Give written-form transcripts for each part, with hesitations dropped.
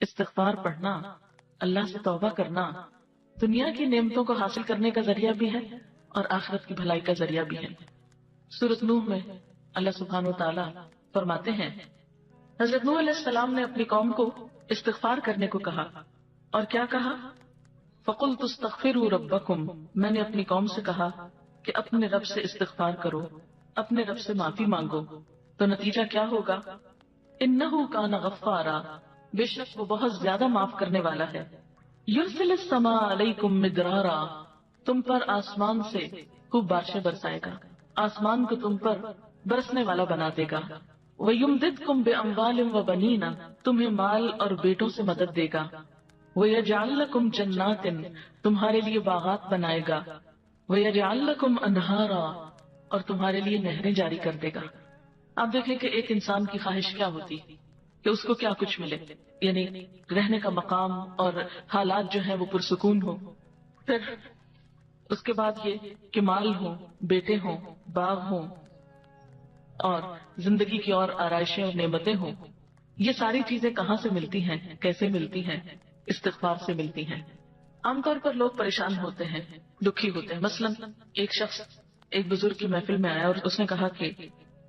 استغفار پڑھنا، اللہ سے توبہ کرنا دنیا کی نعمتوں کو حاصل کرنے کا ذریعہ بھی ہے اور آخرت کی بھلائی کا ذریعہ بھی ہے۔ سورۃ نوح میں اللہ سبحانہ و تعالی فرماتے ہیں، حضرت نوح علیہ السلام نے اپنی قوم کو استغفار کرنے کو کہا، اور کیا کہا؟ فَقُلْتُ اسْتَغْفِرُوا رَبَّكُمْ، میں نے اپنی قوم سے کہا کہ اپنے رب سے استغفار کرو، اپنے رب سے معافی مانگو۔ تو نتیجہ کیا ہوگا؟ إِنَّهُ كَانَ غَفَّارًا، بے شک وہ بہت زیادہ معاف کرنے والا ہے۔ يُرْسِلِ السَّمَاءَ عَلَيْكُمْ مِدْرَارًا، تم پر آسمان سے خوب بارشیں برسائے گا، آسمان کو تم پر برسنے والا بنا دے گا۔ وَيُمْدِدْكُمْ بِأَمْوَالٍ وَبَنِينَ، تمہیں مال اور بیٹوں سے مدد دے گا۔ وَيَجْعَلْ لَكُمْ جَنَّاتٍ، تمہارے لیے باغات بنائے گا۔ وَيَجْعَلْ لَكُمْ أَنْهَارًا، اور تمہارے لیے نہریں جاری کر دے گا۔ آپ دیکھیں کہ ایک انسان کی خواہش کیا ہوتی کہ اس کو کیا کچھ ملے، یعنی رہنے کا مقام اور حالات جو ہیں وہ پرسکون ہو، پھر اس کے بعد یہ کہ مال ہوں، بیٹے ہوں، باغ ہوں اور زندگی کی اور آرائشیں اور نعمتیں ہوں۔ یہ ساری چیزیں کہاں سے ملتی ہیں، کیسے ملتی ہیں؟ استغفار سے ملتی ہیں۔ عام طور پر لوگ پریشان ہوتے ہیں، دکھی ہوتے ہیں۔ مثلا ایک شخص ایک بزرگ کی محفل میں آیا اور اس نے کہا کہ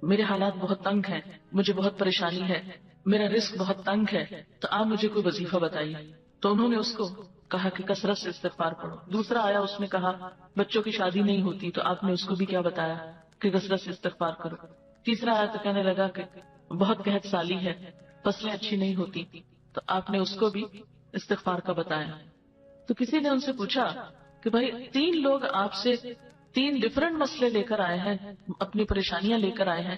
میرے حالات بہت تنگ ہیں، مجھے بہت پریشانی ہے، میرا رزق بہت تنگ ہے، تو آپ مجھے کوئی وظیفہ بتائیے۔ تو انہوں نے اس کو کہا کہ کثرت سے استغفار پڑھو۔ دوسرا آیا، اس نے کہا بچوں کی شادی نہیں ہوتی، تو آپ نے اس کو بھی کیا بتایا کہ کثرت سے استغفار کرو۔ تیسرا آیا تو کہنے لگا کہ بہت قحط سالی ہے، فصلیں اچھی نہیں ہوتی، تو آپ نے اس کو بھی استغفار کا بتایا۔ تو کسی نے ان سے پوچھا کہ بھائی 3 لوگ آپ سے 3 ڈفرنٹ مسئلے لے کر آئے ہیں، اپنی پریشانیاں لے کر آئے ہیں،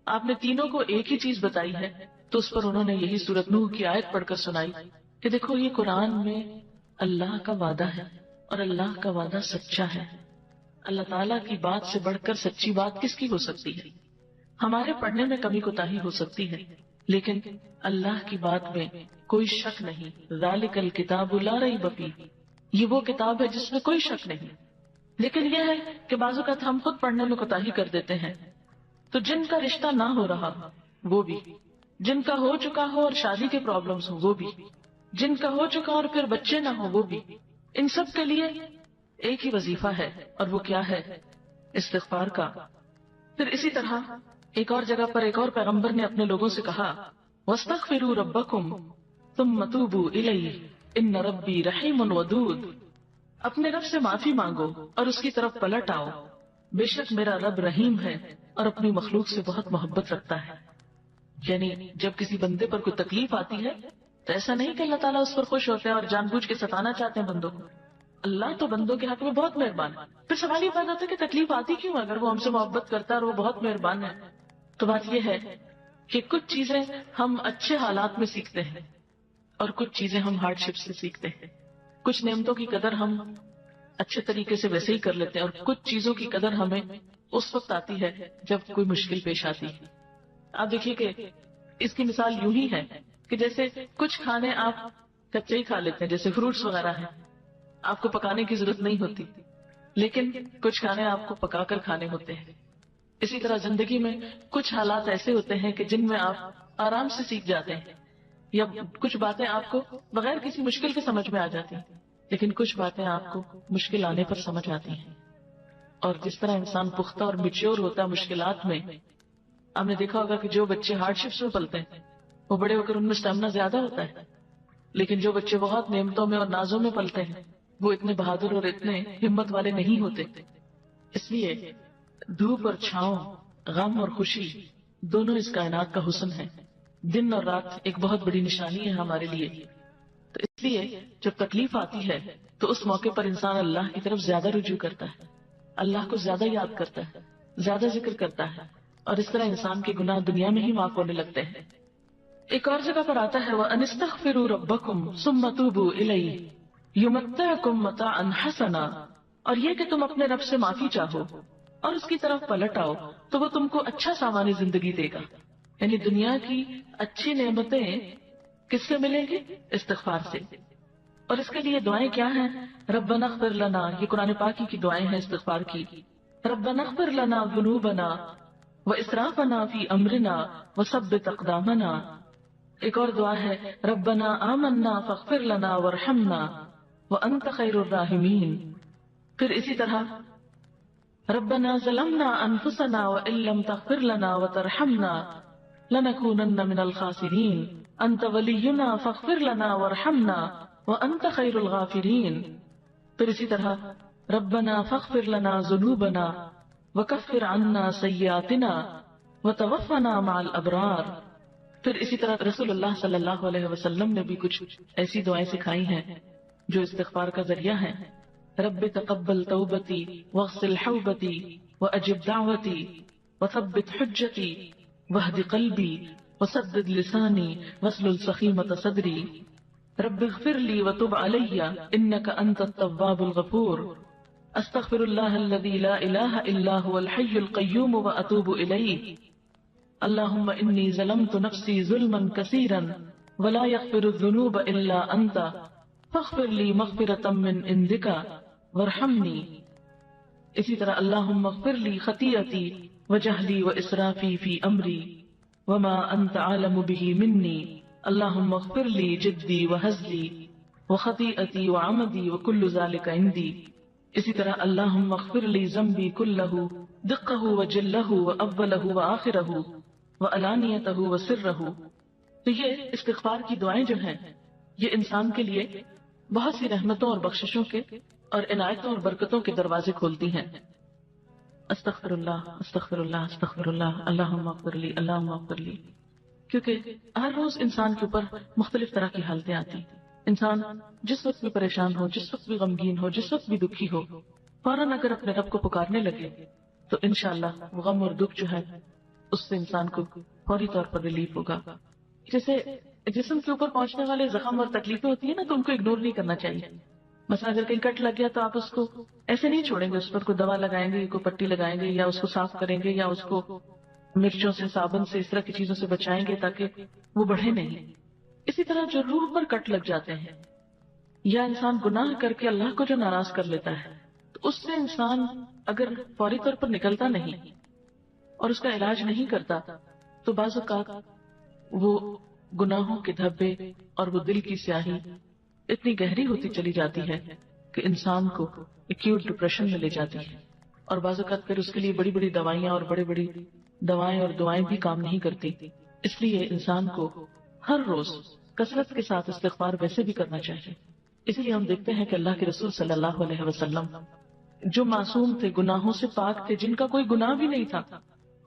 آپ نے تینوں کو ایک ہی چیز بتائی ہے۔ تو اس پر انہوں نے یہی سورۃ نوح کی آیت پڑھ کر سنائی کہ دیکھو یہ قرآن میں اللہ کا وعدہ ہے اور اللہ کا وعدہ سچا ہے۔ اللہ تعالیٰ کی بات سے بڑھ کر سچی بات کس کی ہو سکتی ہے؟ ہمارے پڑھنے میں کمی کوتاہی ہو سکتی ہے، لیکن اللہ کی بات میں کوئی شک نہیں۔ ذالک الکتاب لا ریب فیہ، یہ وہ کتاب ہے جس میں کوئی شک نہیں۔ لیکن یہ ہے کہ بعض اوقات ہم خود پڑھنے میں کوتاہی کر دیتے ہیں۔ تو جن کا رشتہ نہ ہو رہا وہ بھی، جن کا ہو چکا ہو اور شادی کے پرابلمز ہوں وہ بھی، جن کا ہو چکا اور پھر بچے نہ ہو وہ بھی، ان سب کے لیے ایک ہی وظیفہ ہے، اور وہ کیا ہے؟ استغفار کا۔ پھر اسی طرح ایک اور جگہ پر ایک اور پیغمبر نے اپنے لوگوں سے کہا وَاسْتَغْفِرُوا رَبَّكُمْ ثُمَّ تُوبُوا إِلَيْهِ إِنَّ رَبِّي رَحِيمٌ وَدُودٌ، اپنے رب سے معافی مانگو اور اس کی طرف پلٹ آؤ، بے شک میرا رب رحیم ہے اور اپنی مخلوق سے بہت محبت رکھتا ہے۔ یعنی جب کسی بندے پر کوئی تکلیف آتی ہے تو ایسا نہیں کہ اللہ تعالیٰ اس پر خوش ہوتے ہیں اور جان بوجھ کے ستانا چاہتے ہیں بندوں کو۔ اللہ تو بندوں کے حق میں بہت مہربان ہے۔ پھر سوال یہ پیدا ہوتا ہے کہ تکلیف آتی کیوں؟ اگر وہ ہم سے محبت کرتا ہے اور وہ بہت مہربان ہے، تو بات یہ ہے کہ کچھ چیزیں ہم اچھے حالات میں سیکھتے ہیں اور کچھ چیزیں ہم ہارڈ شپ سے سیکھتے ہیں۔ کچھ نعمتوں کی قدر ہم اچھے طریقے سے ویسے ہی کر لیتے ہیں، اور کچھ چیزوں کی قدر ہمیں اس وقت آتی ہے جب کوئی مشکل پیش آتی ہے۔ آپ دیکھیے کہ اس کی مثال یوں ہی ہے کہ جیسے کچھ کھانے آپ کچے ہی کھا لیتے ہیں، جیسے فروٹس وغیرہ ہیں، آپ کو پکانے کی ضرورت نہیں ہوتی، لیکن کچھ کھانے آپ کو پکا کر کھانے ہوتے ہیں۔ اسی طرح زندگی میں کچھ حالات ایسے ہوتے ہیں کہ جن میں آپ آرام سے سیکھ جاتے ہیں، یا کچھ باتیں آپ کو بغیر کسی مشکل کے سمجھ میں آ جاتی ہیں، لیکن کچھ باتیں آپ کو مشکل آنے پر سمجھ آتی ہیں۔ اور جس طرح انسان پختہ اور میچور ہوتا ہے مشکلات میں، آپ نے دیکھا ہوگا کہ جو بچے ہارڈ شپس میں پلتے ہیں وہ بڑے ہو کر ان میں اسٹیمنا زیادہ ہوتا ہے، لیکن جو بچے بہت نعمتوں میں اور نازوں میں پلتے ہیں وہ اتنے بہادر اور اتنے ہمت والے نہیں ہوتے۔ اس لیے دھوپ اور چھاؤں، غم اور خوشی، دونوں اس کائنات کا حسن ہے۔ دن اور رات ایک بہت بڑی نشانی ہے ہمارے لیے۔ تو اس لیے جب تکلیف آتی ہے تو اس موقع پر انسان اللہ کی طرف زیادہ رجوع کرتا ہے، اللہ کو زیادہ یاد کرتا ہے، زیادہ ذکر کرتا ہے، اور اس طرح انسان کے گناہ دنیا میں ہی معاف ہونے لگتے ہیں۔ ایک اور جگہ پر آتا ہے وَأَنِ اسْتَغْفِرُوا رَبَّكُمْ ثُمَّ تُوبُوا إِلَيْهِ يُمَتِّعْكُمْ مَتَاعًا حَسَنًا، اور یہ کہ تم اپنے رب سے معافی چاہو اور اس کی طرف پلٹ آؤ تو وہ تم کو اچھا سامان زندگی دے گا۔ یعنی دنیا کی اچھی نعمتیں کس سے ملیں گی؟ استغفار سے۔ اور اس کے لیے دعائیں کیا ہیں؟ ربنا اغفر لنا، یہ قرآن پاک کی دعائیں ہیں استغفار کی۔ ربنا اغفر لنا ذنوبنا واسرافنا فی امرنا وثبت اقدامنا، ایک اور دعا ہے ربنا آمنا فاغفر لنا وارحمنا وانت خیر الراحمین. پھر اسی طرح ربنا ظلمنا انفسنا وان لم تغفر لنا وترحمنا لنكونن من الخاسرین انت ولینا فاغفر لنا وارحمنا وانت خیر الغافرین. پھر اسی طرح ربنا فاغفر لنا ذنوبنا وکفر عنا سیئاتنا وتوفنا مع الابرار. پھر اسی طرح رسول اللہ صلی اللہ علیہ وسلم نے بھی کچھ ایسی دعائیں سکھائی ہیں جو استغفار کا ذریعہ ہیں. رب تقبل توبتی واغسل حوبتی واجب دعوتی وثبت حجتی واہد قلبی وسدد لسانی واسلل سخیمۃ صدری. رب اغفر لی وتب علی انک انت التواب الغفور. استغفر اللہ الذی لا الہ الا هو الحی القیوم واتوب الیہ. اللہم انی ظلمت نفسی ظلما کثیرا ولا یغفر الذنوب الا انت فاغفر لی مغفرۃ من عندک وارحمنی. اسی طرح اللہم اغفر لی خطیئتی وجہلی واسرافی فی امری وما انت عالم به منی. اللہم اغفر لی جدی وہزلی وخطیئتی وعمدی وکل ذلک عندی. اسی طرح اللہم اغفر لی ذنبی کلہ دقہ وجلہ واولہ وآخرہ وعلانیتہ وسرہ. تو یہ استغفار کی دعائیں جو ہیں یہ انسان کے لیے بہت سی رحمتوں اور بخششوں کے اور عنایتوں اور برکتوں کے دروازے کھولتی ہیں. استغفر اللہ استغفر اللہ استغفر اللہ اللہم اغفر لی اللہم اغفر لی. کیونکہ ہر روز انسان کے اوپر مختلف طرح کی حالتیں آتی. انسان جس وقت بھی پریشان ہو، جس وقت بھی غمگین ہو، جس وقت بھی دکھی ہو، فوراً اگر اپنے رب کو پکارنے لگے تو انشاءاللہ وہ غم اور دکھ جو ہے اس سے انسان کو فوری طور پر ریلیف ہوگا. جیسے جسم کے اوپر پہنچنے والے زخم اور تکلیفیں ہوتی ہیں نا، تو ان کو اگنور نہیں کرنا چاہیے. مثلا اگر کہیں کٹ لگ گیا تو آپ اس کو ایسے نہیں چھوڑیں گے، اس پر کوئی دوا لگائیں گے، کوئی پٹی لگائیں گے، یا اس کو صاف کریں گے، یا اس کو مرچوں سے، صابن سے، اس طرح کی چیزوں سے بچائیں گے تاکہ وہ بڑھے نہیں. اسی طرح جو روح پر کٹ لگ جاتے ہیں یا انسان گناہ کر کے اللہ کو جو ناراض کر لیتا ہے تو اس سے انسان اگر فوری طور پر نکلتا نہیں اور اس کا علاج نہیں کرتا تو بعض اوقات وہ گناہوں کے دھبے اور وہ دل کی سیاہی اتنی گہری ہوتی چلی جاتی ہے کہ انسان کو ایکیوٹ ڈپریشن میں لے جاتی ہے. اور بعض اوقات پھر اس کے لیے بڑی بڑی دوائیاں اور بڑی بڑی دوائیں اور دعائیں بھی کام نہیں کرتی. اس لیے انسان کو ہر روز کثرت کے ساتھ استغفار ویسے بھی کرنا چاہیے. اس لیے ہم دیکھتے ہیں کہ اللہ کے رسول صلی اللہ علیہ وسلم جو معصوم تھے، گناہوں سے پاک تھے، جن کا کوئی گناہ بھی نہیں تھا،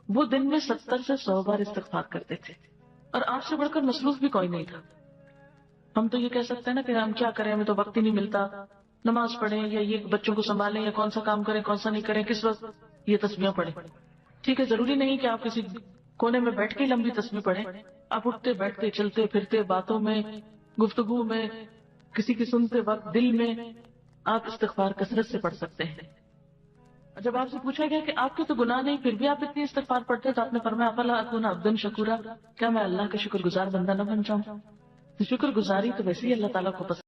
وہ دن میں 70 سے 100 بار استغفار کرتے تھے. اور آپ سے بڑھ کر مصروف بھی کوئی نہیں تھا. ہم تو یہ کہہ سکتے ہیں نا کہ ہم کیا کریں، ہمیں تو وقت ہی نہیں ملتا، نماز پڑھیں یا یہ بچوں کو سنبھالیں یا کون سا کام کریں کون سا نہیں کریں، کس وقت یہ تسبیحاں پڑھیں. ٹھیک ہے، ضروری نہیں کہ آپ کسی کونے میں بیٹھ کے لمبی تسبیح پڑھیں. آپ اٹھتے بیٹھتے چلتے پھرتے باتوں میں گفتگو میں کسی کی سنتے وقت دل میں آپ استغفار کثرت سے پڑھ سکتے ہیں. جب آپ سے پوچھا گیا کہ آپ کے تو گناہ نہیں پھر بھی آپ اتنی استغفار پڑھتے تو آپ نے فرمایا افلا اکون عبدا شکورا، کیا میں اللہ کا شکر گزار بندہ نہ بن جاؤں؟ شکر گزاری تو ویسے ہی اللہ تعالیٰ کو پسند